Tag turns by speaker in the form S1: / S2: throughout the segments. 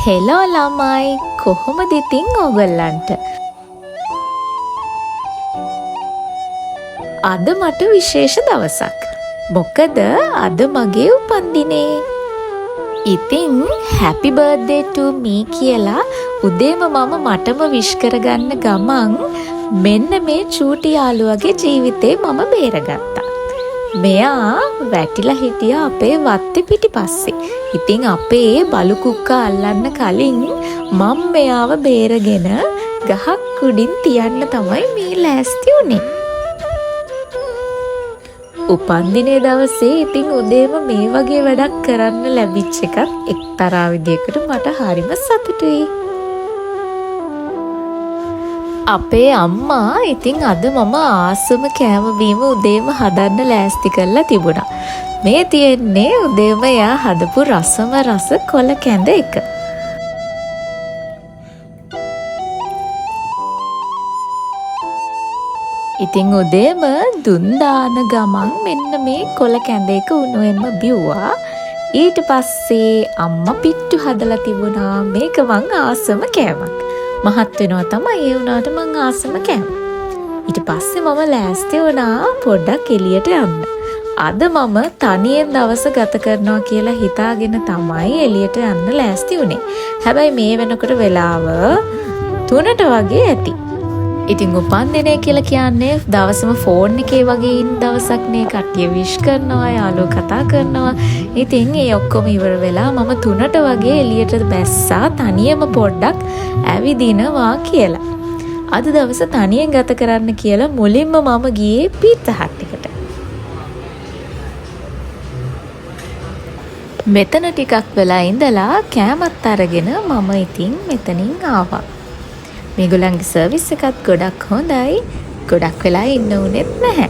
S1: Hello ළමයි කොහොමද ඉතින් ඔයගොල්ලන්ට? අද මට විශේෂ දවසක්. මොකද අද මගේ උපන්දිනේ. ඉතින් happy birthday to me කියලා උදේම මම මටම විශ් කරගන්න ගමන් මෙන්න මේ චූටි යාළුවගේ ජීවිතේ මම බේරගත්තා. මෙයා වැටිලා හිටියා අපේ වත්තේ පිටිපස්සේ. ඉතින් අපේ බලු කුක්කා අල්ලන්න කලින් මම මෙයාව බේරගෙන ගහක් උඩින් තියන්න තමයි මේ ලෑස්ති උනේ. උපන්දිනේ දවසේ ඉතින් උදේම මේ වගේ වැඩක් කරන්න ලැබිච්ච එකත් එක්තරා විදියකට මට හරිම සතුටුයි. අපේ අම්මා ඉතින් අද මම ආසම කෑම බීම උදේම හදන්න ලෑස්ති කරලා තිබුණා. මේ තියෙන්නේ උදේම එයා හදපු රසම රස කොළ කැඳ එක. ඉතින් උදේම දුන් දාන ගමන් මෙන්න මේ කොළ කැඳ එක උණුවෙන්ම බිව්වා. ඊට පස්සේ අම්මා පිට්ටු හදලා තිබුණා. මේක මං ආසම කෑමක්. මහත් වෙනවා තමයි ඒ වුණාට මං ආසම කෑම. ඊට පස්සේ මම ලෑස්ති වුණා පොඩ්ඩක් එළියට යන්න. අද මම තනියෙන් දවස ගත කරනවා කියලා හිතාගෙන තමයි එළියට යන්න ලෑස්ති වුණේ. හැබැයි මේ වෙනකොට වෙලාව 3ට වගේ ඇති. ඉතින් උපන්දිනේ කියලා කියන්නේ දවසම ෆෝන් එකේ වගේ ඉන්න දවසක් නේ. කට්ටිය විශ් කරනවා, යාළුවෝ කතා කරනවා. ඉතින් ඒ ඔක්කොම ඉවර වෙලා මම 3ට වගේ එළියට බැස්සා තනියම පොඩ්ඩක් ඇවිදිනවා කියලා. අද දවස තනියෙන් ගත කරන්න කියලා මුලින්ම මම ගියේ පීට්සා හට් එකට. මෙතන ටිකක් වෙලා ඉඳලා කෑමත් අරගෙන මම ඉතින් මෙතනින් ආවා. මේගොල්ලන්ගේ සර්විස් එකත් ගොඩක් හොඳයි. ගොඩක් වෙලා ඉන්න උනේත් නැහැ.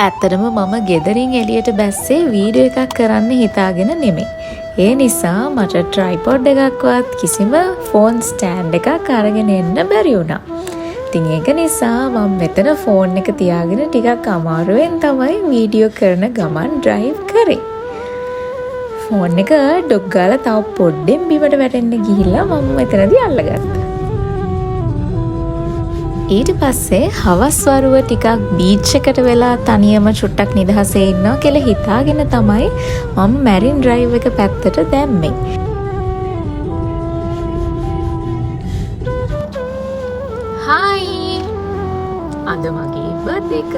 S1: ඇත්තටම මම ගෙදරින් එළියට බැස්සේ වීඩියෝ එකක් කරන්න හිතාගෙන නෙමෙයි. ඒ නිසා මට ට්‍රයිපොඩ් එකක්වත් කිසිම ෆෝන් ස්ටෑන්ඩ් එකක් අරගෙන එන්න බැරි වුණා. ඉතින් ඒක නිසා මම මෙතන ෆෝන් එක තියාගෙන ටිකක් අමාරුවෙන් තමයි වීඩියෝ කරන ගමන් ඩ්‍රයිව් කරේ. ෆෝන් එක ඩොක් ගාලා තව පොඩ්ඩෙන් බිමට වැටෙන්න ගිහිල්ලා මම මෙතනදී අල්ලගත්තා. ඊට පස්සේ හවස් වරුව ටිකක් බීච් එකට වෙලා තනියම චුට්ටක් නිදහසේ ඉන්නවා කියලා හිතාගෙන තමයි මම මැරින් ඩ්‍රයිව් එක පැත්තට දැම්මේ. අද මගේ බර්ත්ඩේ එක.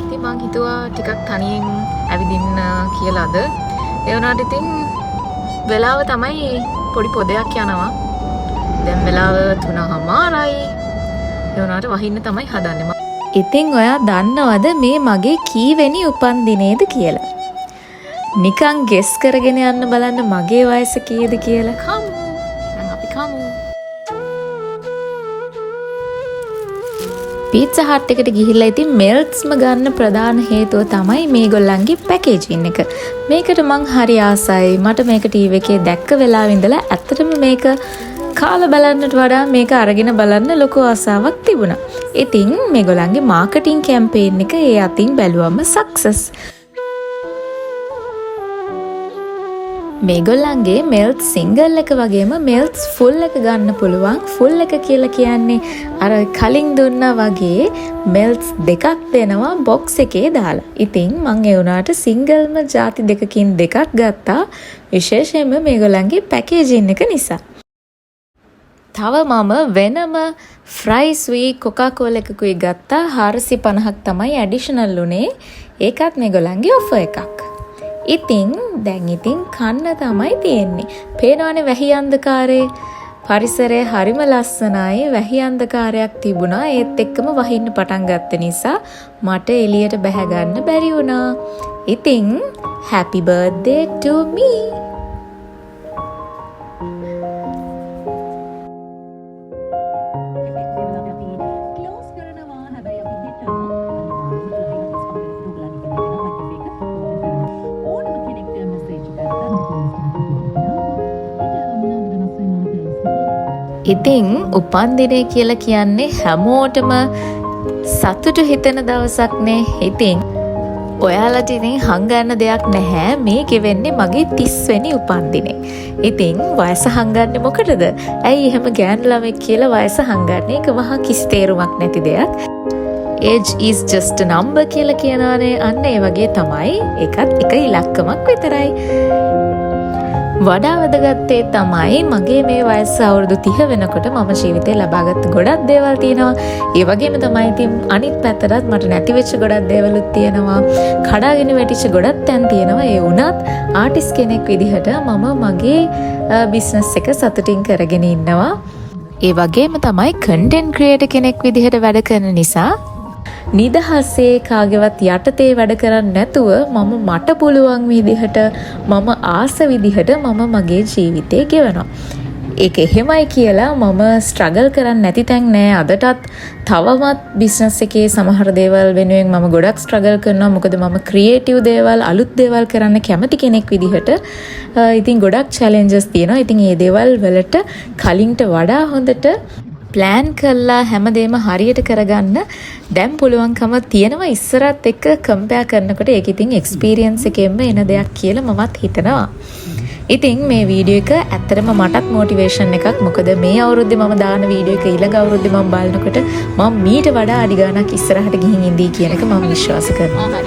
S1: ඉතින් මං හිතුවා ටිකක් තනියෙන් ඇවිදින්න කියලාද. ඒ වුණාට ඉතින් වෙලාව තමයි පොඩි පොදයක් යනවා. දැන් වෙලාව 3:00යි. ඒ වුණාට වහින්න තමයි හදන්නේ. ඉතින් ඔයා දන්නවද මේ මගේ කීවෙනි උපන්දිනේද කියලා? නිකන් ගෙස් කරගෙන යන්න බලන්න මගේ වයස කීයද කියලා. කමු. දැන් අපි කමු. පීට්සා හට් එකට ගිහිල්ලා ඉතින් මෙල්ට්ස්ම ගන්න ප්‍රධාන හේතුව තමයි මේගොල්ලන්ගේ පැකේජින් එක. මේකට මං හරි ආසයි. මට මේක ටීවී එකේ දැක්ක වෙලාවෙ ඉඳලා ඇත්තටම මේක කාලා බලන්නට වඩා මේක අරගෙන බලන්න ලොකු ආසාවක් තිබුණා. ඉතින් මේගොල්ලන්ගේ මාකටිං කැම්පේන් එක ඒ අතින් බැලුවම සක්සස්. මේගොල්ලන්ගේ මෙල්ට් සිංගල් එක වගේම මෙල්ට්ස් ෆුල් එක ගන්න පුළුවන්. ෆුල් එක කියලා කියන්නේ අර කලින් දුන්නා වගේ මෙල්ට්ස් දෙකක් දෙනවා බොක්ස් එකේ දාලා. ඉතින් මං ඒ වුණාට සිංගල්ම ಜಾති දෙකකින් දෙකක් ගත්තා. විශේෂයෙන්ම මේගොල්ලන්ගේ පැකේජින් එක නිසා. තව මම වෙනම ෆ්‍රයිස්වී කොකාකෝලා එකකුයි ගත්තා. 450ක් තමයි ඇඩිෂනල් උනේ. ඒකත් මේගොල්ලන්ගේ ඔෆර් එකක්. ඉතින් දැන් ඉතින් කන්න තමයි තියෙන්නේ. පේනවනේ වැහි අන්ධකාරේ. පරිසරය හරිම ලස්සනයි. වැහි අන්ධකාරයක් තිබුණා. ඒත් එක්කම වහින්න පටන් ගත්ත නිසා මට එළියට බැහැ ගන්න බැරි වුණා. ඉතින් happy birthday to me. ඉතින් උපන්දිනේ කියලා කියන්නේ හැමෝටම සතුටු හිතෙන දවසක්නේ. ඉතින් ඔයාලට ඉතින් හංගන්න දෙයක් නැහැ. මේ ගෙවෙන්නේ මගේ 30 වෙනි උපන්දිනේ. ඉතින් වයස හංගන්නේ මොකටද? ඇයි එහෙම ගෑනු ළමෙක් කියලා වයස හංගන්නේ? ඒක මහා කිසි තේරුමක් නැති දෙයක්. Age is just a number කියලා කියනවානේ. අන්න ඒ වගේ තමයි. ඒකත් එක ඉලක්කමක් විතරයි. වඩා වැදගත් තමයි මගේ මේ වයස අවුරුදු 30 වෙනකොට මම ජීවිතේ ලබාගත් ගොඩක් දේවල් තියෙනවා. ඒ වගේම තමයි ඉතින් අනිත් පැත්තටත් මට නැති වෙච්ච ගොඩක් දේවලුත් තියෙනවා. කඩාගෙන වැටිච්ච ගොඩක් තැන් තියෙනවා. ඒ වුණත් ආටිස්ට් කෙනෙක් විදිහට මම මගේ බිස්නස් එක සතුටින් කරගෙන ඉන්නවා. ඒ වගේම තමයි කන්ටෙන්ට් ක්‍රියේටර් කෙනෙක් විදිහට වැඩ කරන නිසා නිදහසේ කාගේවත් යටතේ වැඩ කරන්නේ නැතුව මම මට පුළුවන් විදිහට මම ආස විදිහට මම මගේ ජීවිතේ ගෙවනවා. ඒක එහෙමයි කියලා මම ස්ට්‍රගල් කරන්නේ නැති තැන් නෑ. අදටත් තවමත් බිස්නස් එකේ සමහර දේවල් වෙනුවෙන් මම ගොඩක් ස්ට්‍රගල් කරනවා. මොකද මම ක්‍රියේටිව් දේවල් අලුත් දේවල් කරන්න කැමති කෙනෙක් විදිහට. ඉතින් ගොඩක් චැලෙන්ජස් තියෙනවා. ඉතින් මේ දේවල් වලට කලින්ට වඩා හොඳට ප්ලෑන් කරලා හැමදේම හරියට කරගන්න දැන් පුළුවන්කම තියෙනවා. ඉස්සරත් එක්ක කම්පෙයාර් කරනකොට ඒක ඉතින් එක්ස්පීරියන්ස් එකෙන්ම එන දෙයක් කියලා මමත් හිතනවා. ඉතින් මේ වීඩියෝ එක ඇත්තටම මටත් මොටිවේෂන් එකක්. මොකද මේ අවුරුද්දේ මම දාන වීඩියෝ එක ඊළඟ අවුරුද්දේ මම බලනකොට මම මීට වඩා අඩි ගාණක් ඉස්සරහට ගිහින් ඉඳී කියන එක මම විශ්වාස කරනවා.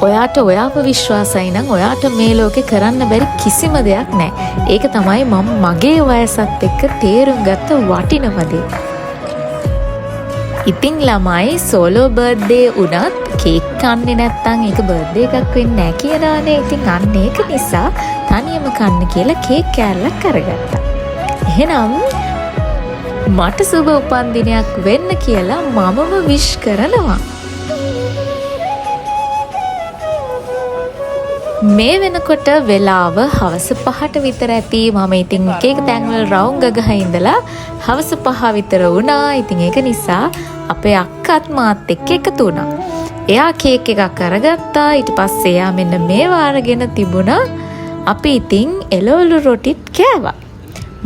S1: ඔයාට ඔයාව විශ්වාසයි නම් ඔයාට මේ ලෝකේ කරන්න බැරි කිසිම දෙයක් නැහැ. ඒක තමයි මම මගේ වයසත් එක්ක තේරුම් ගත්ත වටිනම දේ. ඉතින් ළමයි සෝලෝ බර්ත්ඩේ උනත් කේක් කන්නේ නැත්නම් ඒක බර්ත්ඩේ එකක් වෙන්නේ නැහැ කියලානේ. ඉතින් අන්න ඒක නිසා තනියම කන්න කියලා කේක් කෑල්ලක් අරගත්තා. එහෙනම් මට සුබ උපන්දිනයක් වෙන්න කියලා මමම විශ් කරනවා. මේ වෙනකොට වෙලාව හවස 5ට විතර ඇති. මම ඉතින් එක තැන්වල රවුම් ගගහ ඉඳලා හවස 5 විතර වුණා. ඉතින් ඒක නිසා අපේ අක්කත් මාත් එක්ක එකතු වුණා. එයා කේක් එකක් අරගත්තා. ඊට පස්සේ එයා මෙන්න මේවා අරගෙන තිබුණා. අපි ඉතින් එළවලු රොටිත් කෑවා.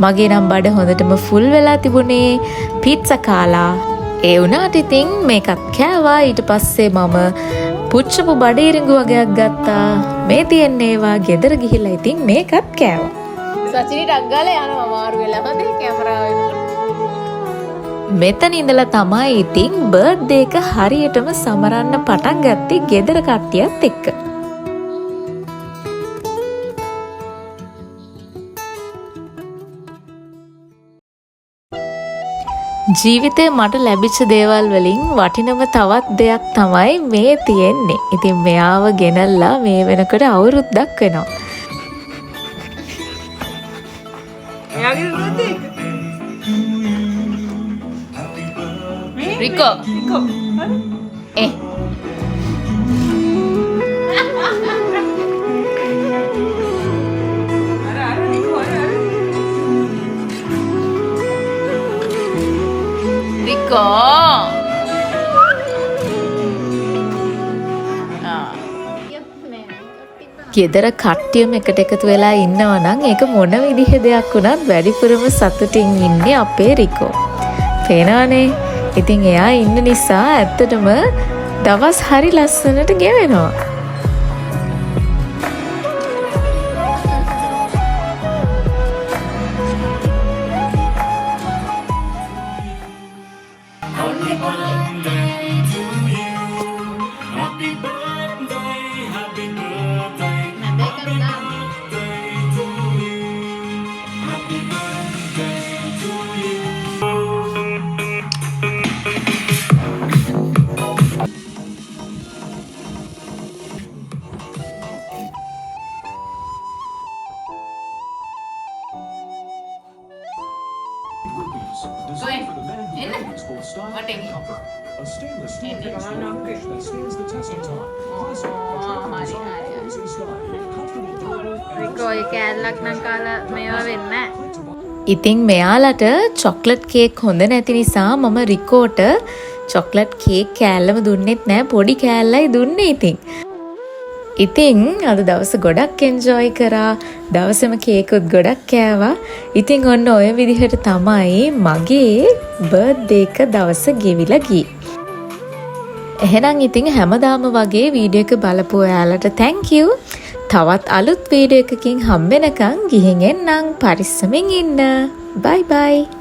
S1: මගේ නම් බඩ හොඳටම ෆුල් වෙලා තිබුණේ. පීට්සා කාලා. ඒ වුණාට ඉතින් මේකත් කෑවා. ඊට පස්සේ මම පුච්චපු බඩිරිඟු වගේක් ගත්තා. මේ තියෙන ඒවා ගෙදර ගිහිල්ලා ඉතින් මේකත් කෑවා. සචිනි ඩග්ගාලා යනවා මාරු වෙලා හදේ කැමරාවෙන්. මෙතන ඉඳලා තමයි ඉතින් බර්ත්ඩේ එක හරියටම සමරන්න පටන් ගත්තේ ගෙදර කට්ටියත් එක්ක. ජීවිතේ මට ලැබිච්ච දේවල් වලින් වටිනම තවත් දෙයක් තමයි මේ තියෙන්නේ. ඉතින් මෙයාව ගෙනල්ලා මේ වෙනකොට අවුරුද්දක් වෙනවා. රිකෝ ගෙදර කට්ටියම එකට එකතු වෙලා ඉන්නවා නම් ඒක මොන විදිහ දෙයක් වුණත් වැඩිපුරම සතුටින් ඉන්නේ අපේ රිකෝ. පේනවනේ. ඉතින් එයා ඉන්න නිසා ඇත්තටම දවස් හරි ලස්සනට ගෙවෙනවා.
S2: Designed for the man who craves both style and comfort. A stainless steel base for a finish that stands the test of time. Classic, attractive design, always in style. Comfortable, durable,
S1: ඉතින් මෙයාලට chocolate cake හොඳ නැති නිසා මම රිකෝට chocolate cake කෑල්ලම දුන්නෙත් නෑ. පොඩි කෑල්ලයි දුන්නේ. ඉතින් ඉතින් අද දවස ගොඩක් එන්ජොයි කරා. දවසම කේකුත් ගොඩක් කෑවා. ඉතින් ඔන්න ඔය විදිහට තමයි මගේ බර්ත්ඩේ එක දවස ගෙවිලා ගියේ. එහෙනම් ඉතින් හැමදාම වගේ වීඩියෝ එක බලපු ඔයාලට thank you. තවත් අලුත් වීඩියෝ එකකින් හම්බෙනකන් ගිහින් එන්නම්. පරිස්සමින් ඉන්න. bye bye.